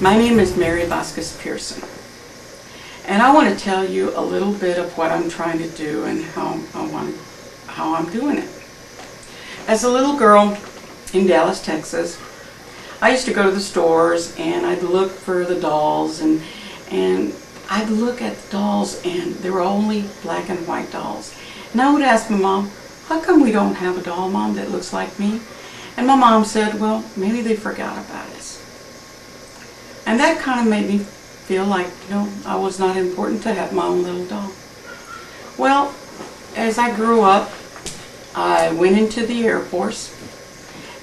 My name is Mary Vasquez-Pearson, and I want to tell you a little bit of what I'm trying to do and how I'm doing it. As a little girl in Dallas, Texas, I used to go to the stores and I'd look for the dolls, and I'd look at the dolls and there were only black and white dolls. And I would ask my mom, how come we don't have a doll, Mom, that looks like me? And my mom said, well, maybe they forgot about us. And that kind of made me feel like, I was not important to have my own little doll. Well, as I grew up, I went into the Air Force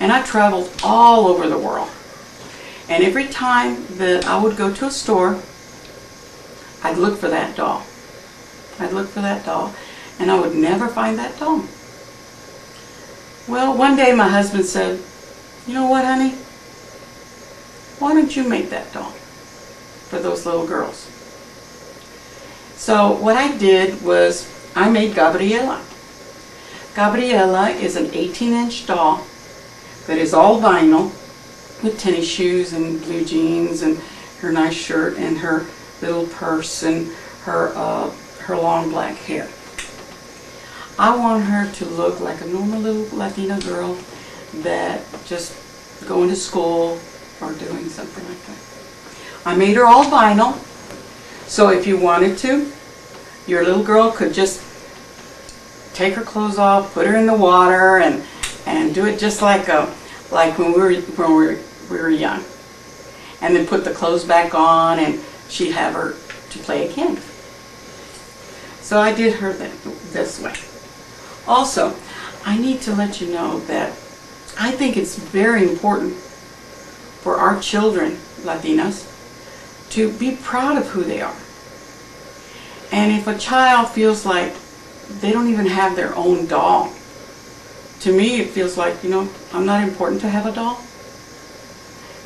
and I traveled all over the world. And every time that I would go to a store, I'd look for that doll. I'd look for that doll, and I would never find that doll. Well, one day my husband said, you know what, honey? Why don't you make that doll for those little girls? So what I did was I made Gabriela. Gabriela is an 18-inch doll that is all vinyl with tennis shoes and blue jeans and her nice shirt and her little purse and her long black hair. I want her to look like a normal little Latina girl that just going to school or doing something like that. I made her all vinyl, so if you wanted to, your little girl could just take her clothes off, put her in the water, and do it just like when we were young, and then put the clothes back on, and she'd have her to play again. So I did her this way. Also, I need to let you know that I think it's very important for our children, Latinas, to be proud of who they are. And if a child feels like they don't even have their own doll, to me it feels like, I'm not important to have a doll.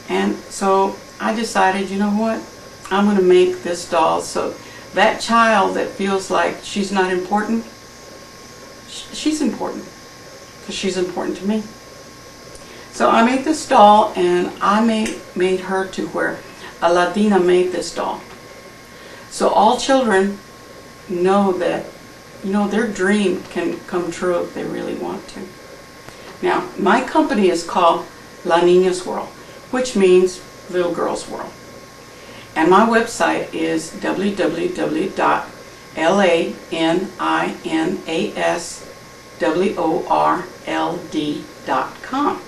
And so I decided, you know what, I'm going to make this doll so that child that feels like she's not important, she's important, because she's important to me. So I made this doll, and I made her to where a Latina made this doll. So all children know that, their dream can come true if they really want to. Now, my company is called LaNina's World, which means Little Girl's World. And my website is www.LaNinasWorld.com.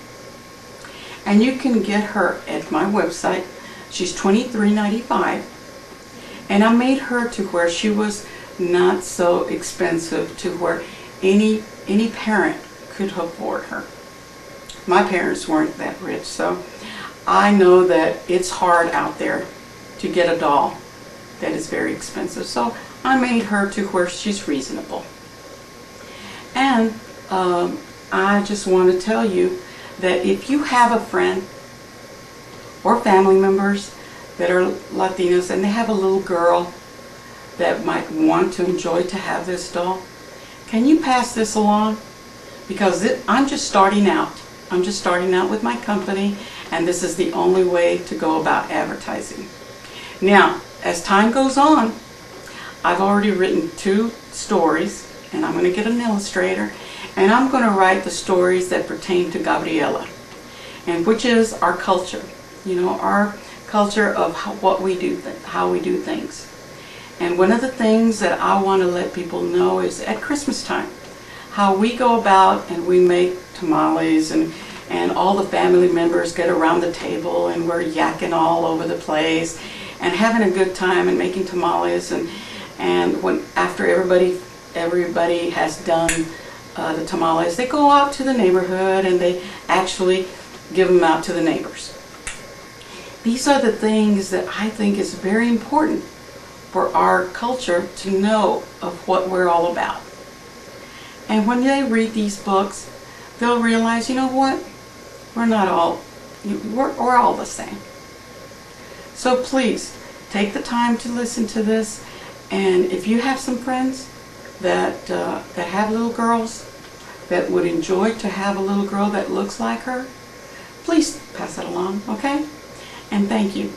And you can get her at my website. She's $23.95. And I made her to where she was not so expensive to where any parent could afford her. My parents weren't that rich, so I know that it's hard out there to get a doll that is very expensive. So I made her to where she's reasonable. And I just want to tell you that if you have a friend or family members that are Latinas and they have a little girl that might want to enjoy to have this doll, can you pass this along? Because I'm just starting out. I'm just starting out with my company, and this is the only way to go about advertising. Now, as time goes on, I've already written 2 stories, and I'm going to get an illustrator, and I'm going to write the stories that pertain to Gabriela, and which is our culture, our culture of what we do, how we do things. And one of the things that I want to let people know is at Christmas time, how we go about and we make tamales, and all the family members get around the table and we're yakking all over the place and having a good time and making tamales, and when after everybody has done the tamales, they go out to the neighborhood and they actually give them out to the neighbors. These are the things that I think is very important for our culture to know of what we're all about. And when they read these books, they'll realize, what? We're all the same. So please, take the time to listen to this, and if you have some friends that have little girls that would enjoy to have a little girl that looks like her, please pass it along, okay? And thank you.